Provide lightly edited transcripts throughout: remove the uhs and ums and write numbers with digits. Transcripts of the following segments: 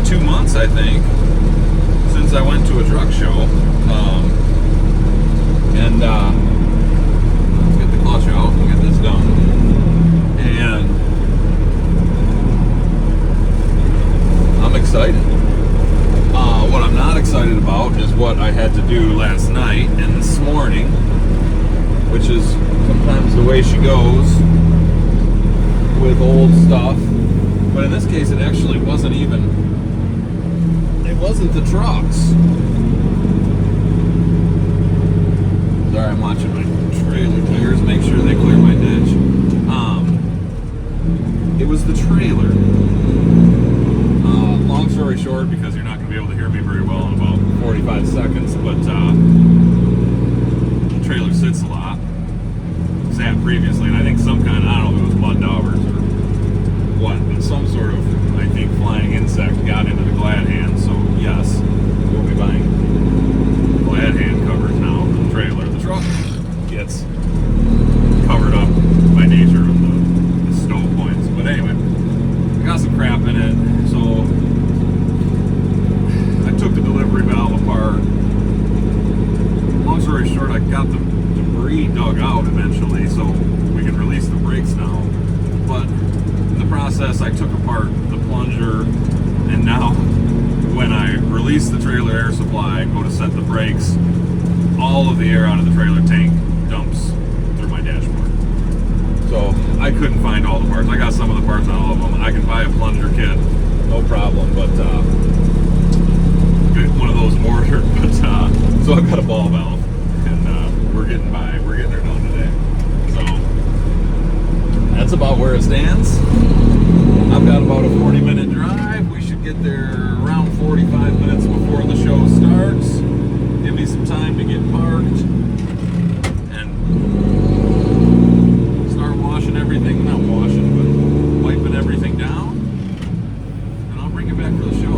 2 months, I think, since I went to a truck show. Let's get the clutch out and get this done. And I'm excited. What I'm not excited about is what I had to do last night and this morning, which is sometimes the way she goes with old stuff. But in this case, it actually wasn't the trucks. Sorry, I'm watching my trailer tires, make sure they clear my ditch. It was the trailer. Long story short, because you're not going to be able to hear me very well in about 45 seconds, but the trailer sits a lot. Sat previously, and I think some kind of, I don't know if it was mud daubers or what, but some sort of, I think, flying insect got into the glad hand. So yes, we'll be buying glad hand covers now for the trailer. The truck gets covered up by nature of the stow points. But anyway, I got some crap in it, so I took the delivery valve apart. Long story short, I got the debris dug out eventually, so we can release the brakes now. But in the process, I took apart the plunger, and now when I release the trailer air supply, go to set the brakes, all of the air out of the trailer tank dumps through my dashboard. So I couldn't find all the parts. I got some of the parts on all of them. I can buy a plunger kit, no problem, but get one of those ordered. But so I've got a ball valve, and we're getting by. We're getting her done today. So that's about where it stands. I've got about a 40-minute drive. We should get there around 45 minutes before the show starts. Give me some time to get parked and start washing everything. Not washing, but wiping everything down. And I'll bring it back for the show.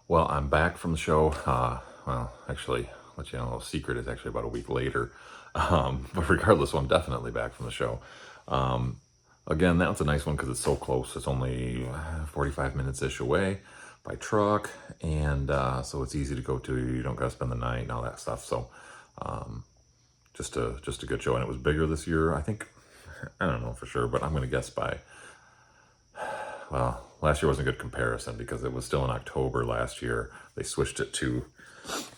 Well, I'm back from the show. Well, actually, let you know, a little secret is actually about a week later. But regardless, I'm definitely back from the show. Um, Again, that's a nice one because it's so close. It's only 45 minutes-ish away by truck, and so it's easy to go to. You don't got to spend the night and all that stuff. So um, just a good show, and it was bigger this year. I think, I don't know for sure, but I'm going to guess by, well, last year wasn't a good comparison because it was still in October last year. They switched it to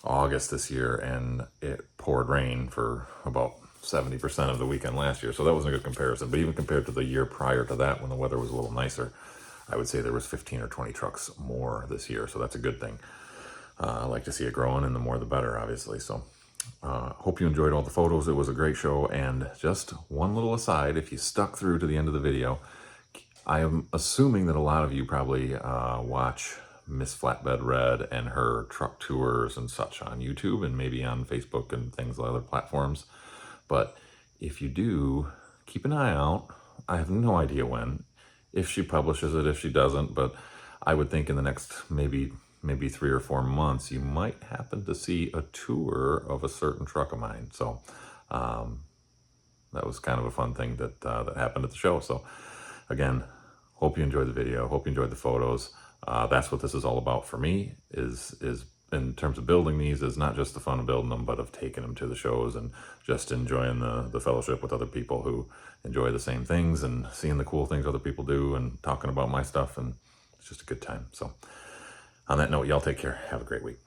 August this year, and it poured rain for about 70% of the weekend last year. So that wasn't a good comparison. But even compared to the year prior to that, when the weather was a little nicer, I would say there was 15 or 20 trucks more this year. So that's a good thing. I like to see it growing, and the more the better, obviously. So hope you enjoyed all the photos. It was a great show. And just one little aside, if you stuck through to the end of the video, I am assuming that a lot of you probably watch Miss Flatbed Red and her truck tours and such on YouTube and maybe on Facebook and things like other platforms. But if you do, keep an eye out. I have no idea when, if she publishes it, if she doesn't, but I would think in the next maybe 3 or 4 months, you might happen to see a tour of a certain truck of mine. So that was kind of a fun thing that that happened at the show. So again, hope you enjoyed the video. Hope you enjoyed the photos. That's what this is all about for me, is in terms of building these, is not just the fun of building them, but of taking them to the shows and just enjoying the fellowship with other people who enjoy the same things and seeing the cool things other people do and talking about my stuff. And it's just a good time. So on that note, y'all take care. Have a great week.